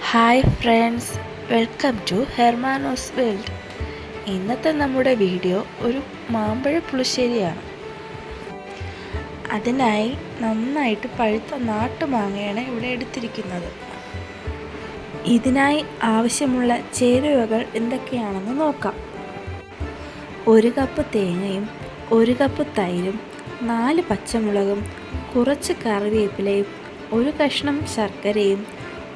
Hi friends, welcome to Hermanos world. ഇന്നത്തെ നമ്മുടെ video ഒരു മാമ്പഴ പുളിശ്ശേരിയാണ്. അതിനായി നന്നായിട്ട് പഴുത്ത നാട്ടുമാങ്ങയാണ് ഇവിടെ എടുത്തിരിക്കുന്നത്. ഇതിനായി ആവശ്യമുള്ള ചേരുവകൾ എന്തൊക്കെയാണെന്ന് നോക്കാം. 1 കപ്പ് തേങ്ങയും 1 കപ്പ് തൈരും 4 പച്ചമുളകും കുറച്ച് കറിവേപ്പിലയും 1 കഷ്ണം ശർക്കരയും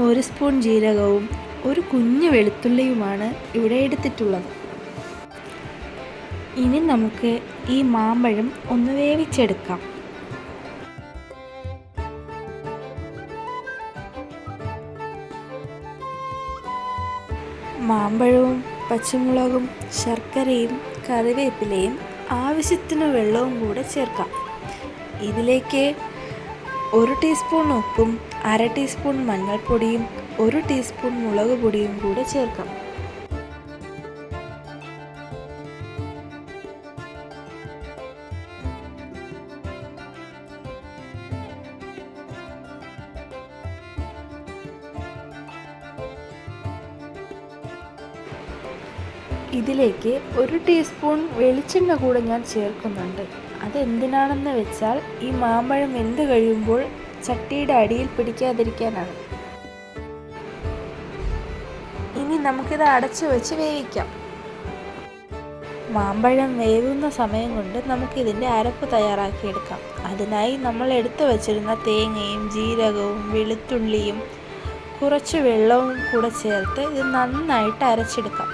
1 സ്പൂൺ ജീരകവും 1 കുഞ്ഞു വെളുത്തുള്ളിയുമാണ് ഇവിടെ എടുത്തിട്ടുള്ളത്. ഇനി നമുക്ക് ഈ മാമ്പഴം ഒന്ന് വേവിച്ചെടുക്കാം. മാമ്പഴവും പച്ചമുളകും ശർക്കരയും കറിവേപ്പിലയും ആവശ്യത്തിന് വെള്ളവും കൂടെ ചേർക്കാം. ഇതിലേക്ക് 1 ടീസ്പൂൺ ഉപ്പും 1/2 ടീസ്പൂൺ മഞ്ഞൾപ്പൊടിയും 1 ടീസ്പൂൺ മുളക് പൊടിയും കൂടെ ചേർക്കാം. ഇതിലേക്ക് 1 ടീസ്പൂൺ വെളിച്ചെണ്ണ കൂടെ ഞാൻ ചേർക്കുന്നുണ്ട്. അതെന്തിനാണെന്ന് വെച്ചാൽ ഈ മാമ്പഴം വെന്ത് കഴിയുമ്പോൾ ചട്ടിയുടെ അടിയിൽ പിടിക്കാതിരിക്കാനാണ്. ഇനി നമുക്കിത് അടച്ചു വെച്ച് വേവിക്കാം. മാമ്പഴം വേവുന്ന സമയം കൊണ്ട് നമുക്കിതിൻ്റെ അരപ്പ് തയ്യാറാക്കിയെടുക്കാം. അതിനായി നമ്മൾ എടുത്തു വച്ചിരുന്ന തേങ്ങയും ജീരകവും വെളുത്തുള്ളിയും കുറച്ച് വെള്ളവും കൂടെ ചേർത്ത് ഇത് നന്നായിട്ട് അരച്ചെടുക്കാം.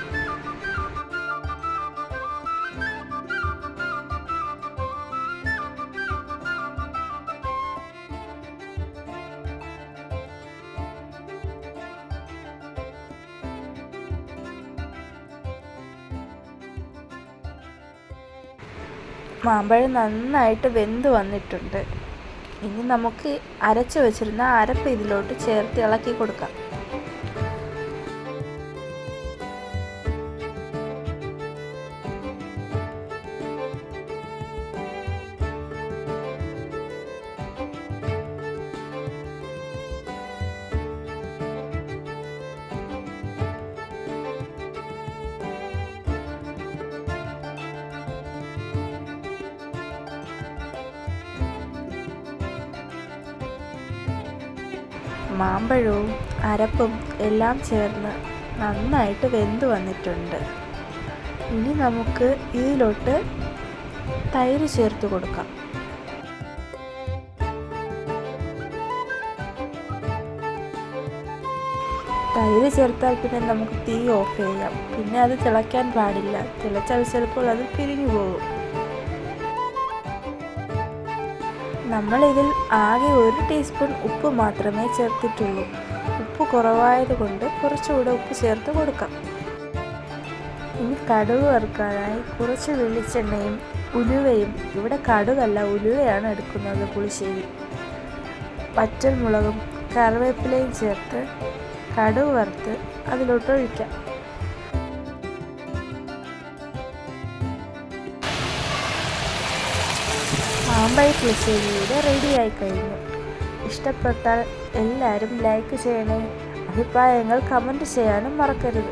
മാമ്പഴം നന്നായിട്ട് വെന്ത് വന്നിട്ടുണ്ട്. ഇനി നമുക്ക് അരച്ചു വെച്ചിരുന്ന അരപ്പ് ഇതിലോട്ട് ചേർത്ത് ഇളക്കി കൊടുക്കാം. മാമ്പഴവും അരപ്പും എല്ലാം ചേർന്ന് നന്നായിട്ട് വെന്ത് വന്നിട്ടുണ്ട്. ഇനി നമുക്ക് ഇതിലോട്ട് തൈര് ചേർത്ത് കൊടുക്കാം. തൈര് ചേർത്താൽ പിന്നെ നമുക്ക് തീ ഓഫ് ചെയ്യാം. പിന്നെ അത് തിളയ്ക്കാൻ പാടില്ല. തിളച്ചാൽ ചിലപ്പോൾ അത് പിരിഞ്ഞു പോകും. നമ്മളിതിൽ ആകെ 1 ടീസ്പൂൺ ഉപ്പ് മാത്രമേ ചേർത്തിട്ടുള്ളൂ. ഉപ്പ് കുറവായതുകൊണ്ട് കുറച്ചുകൂടെ ഉപ്പ് ചേർത്ത് കൊടുക്കാം. ഇനി കടുക് വറുക്കാനായി കുറച്ച് വെളിച്ചെണ്ണയും ഉലുവയും, ഇവിടെ കടുകല്ല ഉലുവയാണ് എടുക്കുന്നത് പുളിശ്ശേരി, പച്ചമുളകും കറിവേപ്പിലയും ചേർത്ത് കടുക് വറുത്ത് അതിലോട്ട് ഒഴിക്കാം. മാമ്പഴ പുളിശ്ശേരിയുടെ റെഡിയായി കഴിഞ്ഞു. ഇഷ്ടപ്പെട്ടാൽ എല്ലാവരും ലൈക്ക് ചെയ്യണേ. അഭിപ്രായങ്ങൾ കമൻറ്റ് ചെയ്യാനും മറക്കരുത്.